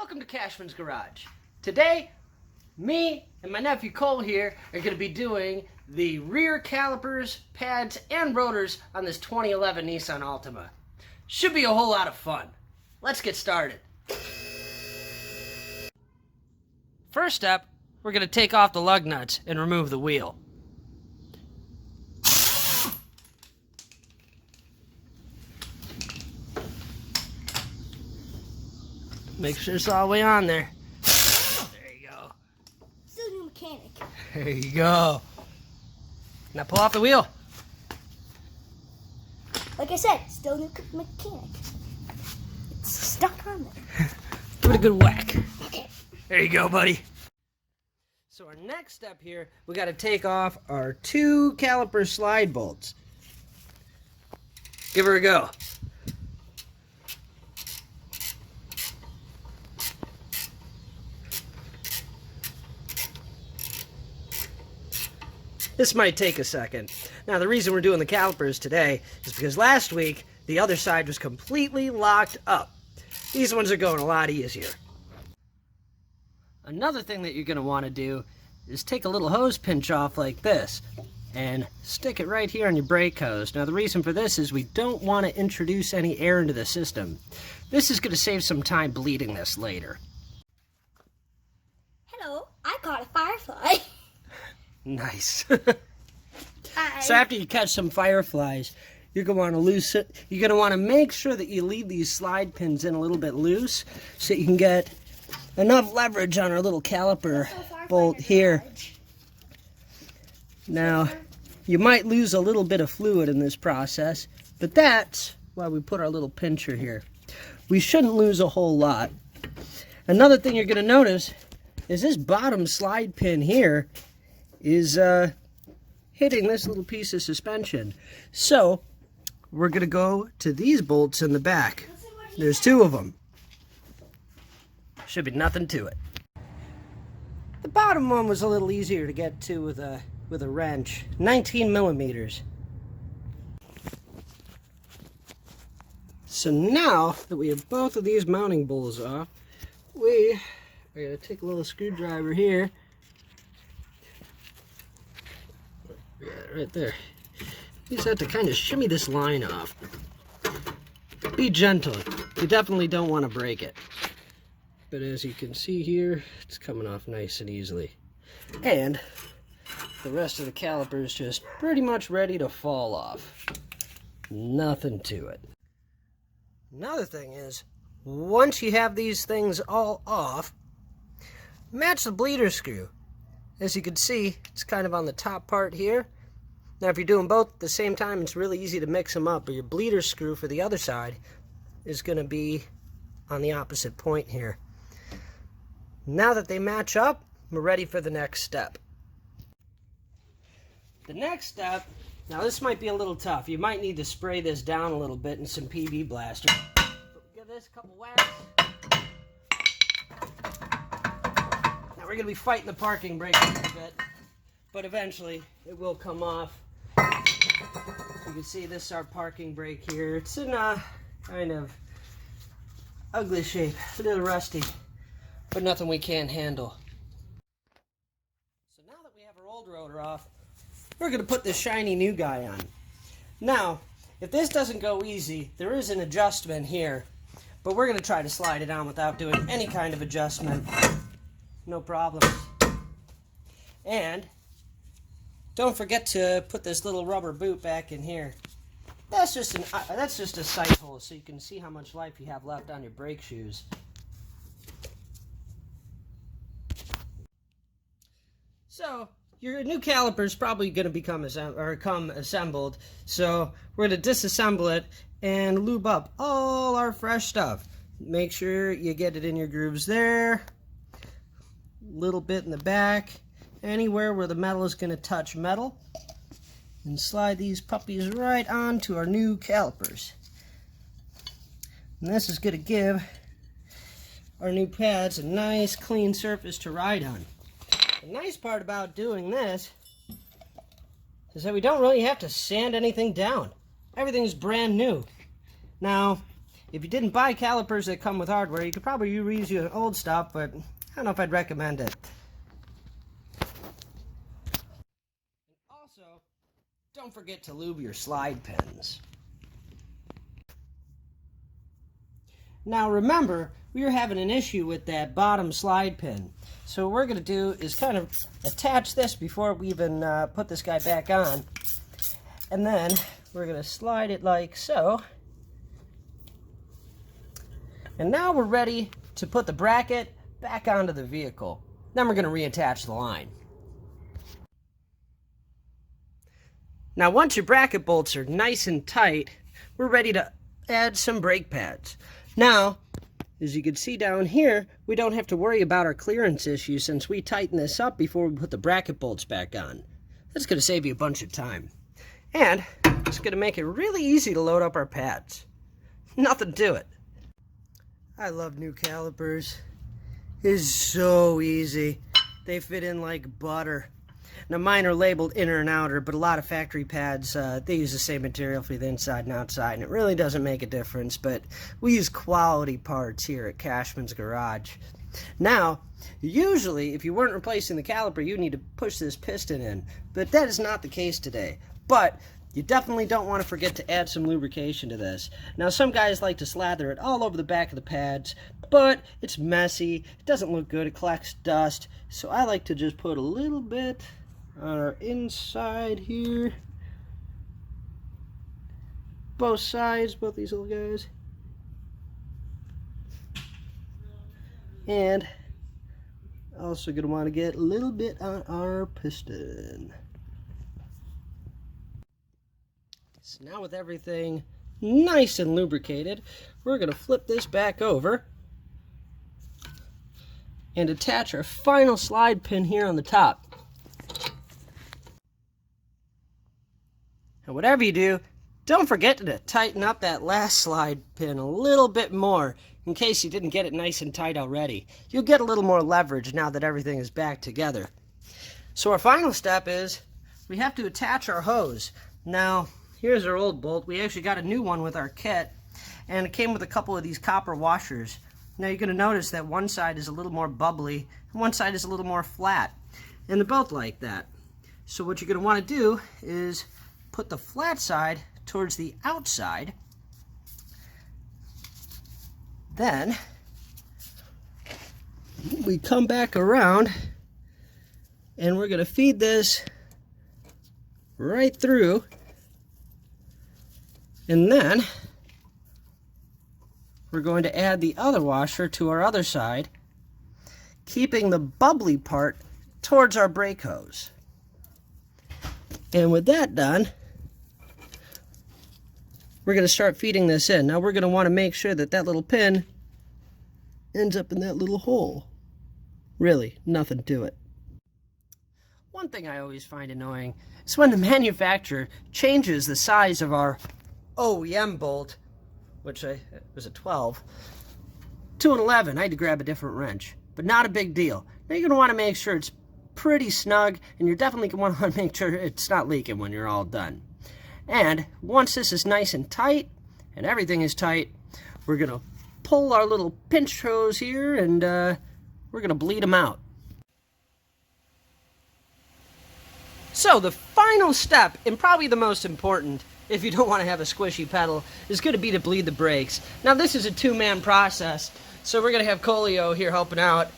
Welcome to Cashman's Garage. Today, me and my nephew Cole here are going to be doing the rear calipers, pads, and rotors on this 2011 Nissan Altima. Should be a whole lot of fun. Let's get started. First step, we're going to take off the lug nuts and remove the wheel. Make sure it's all the way on there. There you go. Still new mechanic. There you go. Now pull off the wheel. Like I said, still new mechanic. It's stuck on there. Give it a good whack. Okay. There you go, buddy. So our next step here, we got to take off our two caliper slide bolts. Give her a go. This might take a second. Now, the reason we're doing the calipers today is because last week, the other side was completely locked up. These ones are going a lot easier. Another thing that you're going to want to do is take a little hose pinch off like this and stick it right here on your brake hose. Now, the reason for this is we don't want to introduce any air into the system. This is going to save some time bleeding this later. Hello, I caught a firefly. Nice. Hi. So after you catch some fireflies, you're going to want to loosen. You're going to want to make sure that you leave these slide pins in a little bit loose so you can get enough leverage on our little caliper bolt here. Now, you might lose a little bit of fluid in this process, but that's why we put our little pincher here. We shouldn't lose a whole lot. Another thing you're going to notice is this bottom slide pin here is hitting this little piece of suspension. So we're going to go to these bolts in the back. There's two of them. Should be nothing to it. The bottom one was a little easier to get to with a wrench. 19 millimeters. So now that we have both of these mounting bolts off, we are going to take a little screwdriver here. Right there. You just have to kind of shimmy this line off. Be gentle. You definitely don't want to break it. But as you can see here, it's coming off nice and easily. And the rest of the caliper is just pretty much ready to fall off. Nothing to it. Another thing is, once you have these things all off, match the bleeder screw. As you can see, it's kind of on the top part here. Now, if you're doing both at the same time, it's really easy to mix them up, but your bleeder screw for the other side is going to be on the opposite point here. Now that they match up, we're ready for the next step. The next step, now this might be a little tough. You might need to spray this down a little bit in some PV blaster. But give this a couple whacks. Now we're going to be fighting the parking brake a little bit, but eventually it will come off. You can see this is our parking brake here. It's in a kind of ugly shape, a little rusty, but nothing we can't handle. So now that we have our old rotor off, we're going to put this shiny new guy on. Now, if this doesn't go easy, there is an adjustment here, but we're going to try to slide it on without doing any kind of adjustment. No problems. And don't forget to put this little rubber boot back in here. That's just a sight hole so you can see how much life you have left on your brake shoes. So your new caliper is probably going to come assembled. So we're going to disassemble it and lube up all our fresh stuff. Make sure you get it in your grooves there. Little bit in the back, anywhere where the metal is going to touch metal, and slide these puppies right onto our new calipers. And this is going to give our new pads a nice clean surface to ride on. The nice part about doing this is that we don't really have to sand anything down. Everything's brand new. Now, if you didn't buy calipers that come with hardware, you could probably reuse your old stuff, but I don't know if I'd recommend it. Also, don't forget to lube your slide pins. Now remember, we were having an issue with that bottom slide pin. So what we're going to do is kind of attach this before we even put this guy back on. And then we're going to slide it like so. And now we're ready to put the bracket back onto the vehicle. Then we're going to reattach the line. Now once your bracket bolts are nice and tight, we're ready to add some brake pads. Now, as you can see down here, we don't have to worry about our clearance issue since we tighten this up before we put the bracket bolts back on. That's going to save you a bunch of time. And it's going to make it really easy to load up our pads. Nothing to it. I love new calipers. It's so easy. They fit in like butter. Now mine are labeled inner and outer, but a lot of factory pads, they use the same material for the inside and outside, and it really doesn't make a difference, but we use quality parts here at Cashman's Garage. Now, usually, if you weren't replacing the caliper, you need to push this piston in, but that is not the case today. But you definitely don't want to forget to add some lubrication to this. Now, some guys like to slather it all over the back of the pads, but it's messy, it doesn't look good, it collects dust, so I like to just put a little bit on our inside here, both sides, both these little guys, and also going to want to get a little bit on our piston. So now with everything nice and lubricated, we're going to flip this back over and attach our final slide pin here on the top. And whatever you do, don't forget to tighten up that last slide pin a little bit more in case you didn't get it nice and tight already. You'll get a little more leverage now that everything is back together. So our final step is we have to attach our hose. Now, here's our old bolt. We actually got a new one with our kit, and it came with a couple of these copper washers. Now you're going to notice that one side is a little more bubbly and one side is a little more flat, and they're both like that. So what you're going to want to do is put the flat side towards the outside. Then we come back around and we're going to feed this right through, and then we're going to add the other washer to our other side, keeping the bubbly part towards our brake hose. And with that done, we're going to start feeding this in. Now we're going to want to make sure that that little pin ends up in that little hole. Really, nothing to it. One thing I always find annoying is when the manufacturer changes the size of our OEM bolt, which was a 12, to an 11. I had to grab a different wrench, but not a big deal. Now you're going to want to make sure it's pretty snug, and you're definitely going to want to make sure it's not leaking when you're all done. And once this is nice and tight, and everything is tight, we're going to pull our little pinch hose here, and we're going to bleed them out. So the final step, and probably the most important, if you don't want to have a squishy pedal, is going to be to bleed the brakes. Now this is a two-man process, so we're going to have Colio here helping out.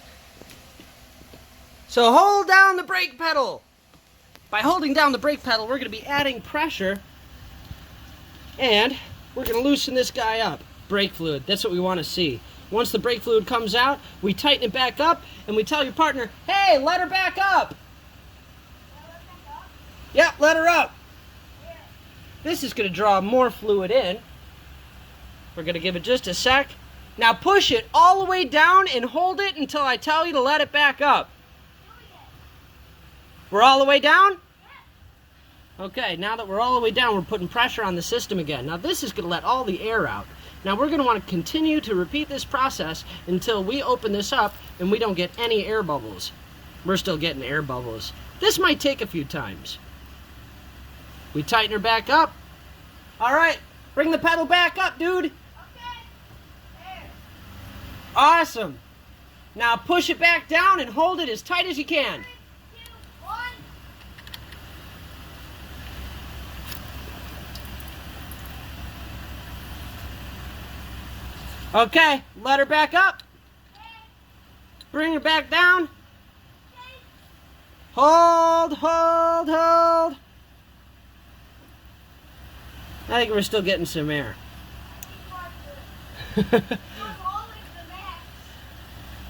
So hold down the brake pedal. By holding down the brake pedal, we're going to be adding pressure, and we're going to loosen this guy up. Brake fluid, that's what we want to see. Once the brake fluid comes out, we tighten it back up, and we tell your partner, hey, let her back up. Yep, let her up. This is going to draw more fluid in. We're going to give it just a sec. Now push it all the way down and hold it until I tell you to let it back up. We're all the way down? Okay, now that we're all the way down, we're putting pressure on the system again. Now this is going to let all the air out. Now we're going to want to continue to repeat this process until we open this up and we don't get any air bubbles. We're still getting air bubbles. This might take a few times. We tighten her back up. All right, bring the pedal back up, dude. Okay. Awesome. Now push it back down and hold it as tight as you can. 3, 2, 1. Okay, let her back up. Bring her back down. Hold, hold, hold. I think we're still getting some air.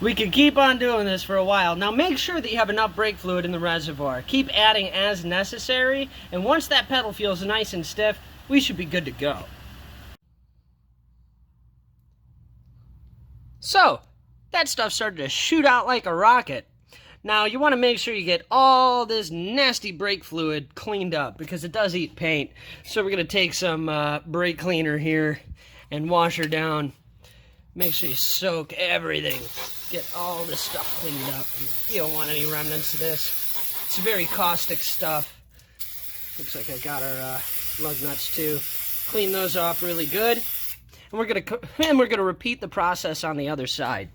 We can keep on doing this for a while. Now make sure that you have enough brake fluid in the reservoir. Keep adding as necessary, and once that pedal feels nice and stiff, we should be good to go. So, that stuff started to shoot out like a rocket. Now, you want to make sure you get all this nasty brake fluid cleaned up because it does eat paint. So we're going to take some brake cleaner here and wash her down. Make sure you soak everything. Get all this stuff cleaned up. You don't want any remnants of this. It's very caustic stuff. Looks like I got our lug nuts too. Clean those off really good. And we're gonna repeat the process on the other side.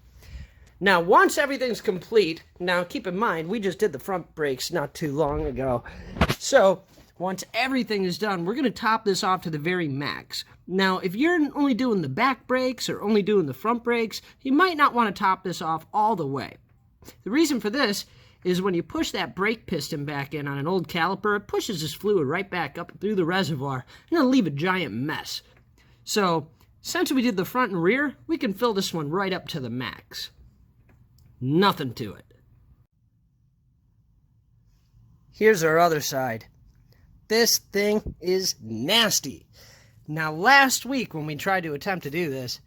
Now, once everything's complete, now keep in mind, we just did the front brakes not too long ago. So, once everything is done, we're gonna top this off to the very max. Now, if you're only doing the back brakes or only doing the front brakes, you might not wanna top this off all the way. The reason for this is when you push that brake piston back in on an old caliper, it pushes this fluid right back up through the reservoir, and it'll leave a giant mess. So, since we did the front and rear, we can fill this one right up to the max. Nothing to it. Here's our other side. This thing is nasty. Now, last week when we tried to attempt to do this,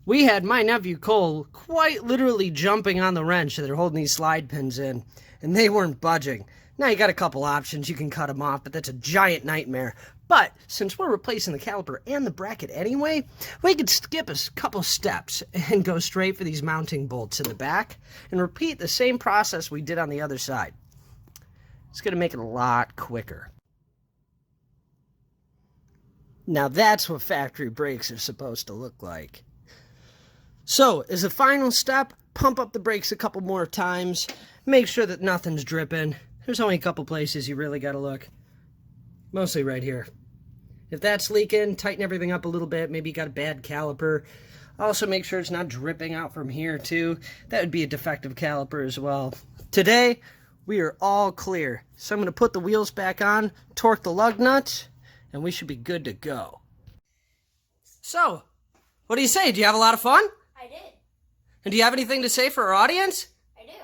we had my nephew Cole quite literally jumping on the wrench that are holding these slide pins in, and they weren't budging. Now, you got a couple options. You can cut them off, but that's a giant nightmare. But since we're replacing the caliper and the bracket anyway, we could skip a couple steps and go straight for these mounting bolts in the back and repeat the same process we did on the other side. It's going to make it a lot quicker. Now that's what factory brakes are supposed to look like. So, as a final step, pump up the brakes a couple more times. Make sure that nothing's dripping. There's only a couple places you really got to look. Mostly right here. If that's leaking, tighten everything up a little bit. Maybe you got a bad caliper. Also make sure it's not dripping out from here too. That would be a defective caliper as well. Today, we are all clear. So I'm going to put the wheels back on, torque the lug nuts, and we should be good to go. So, what do you say? Do you have a lot of fun? I did. And do you have anything to say for our audience? I do.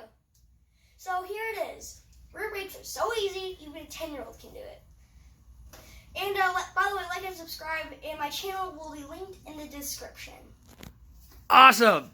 So here it is. Rear brakes are so easy, even a 10-year-old can do it. And by the way, like and subscribe, and my channel will be linked in the description. Awesome!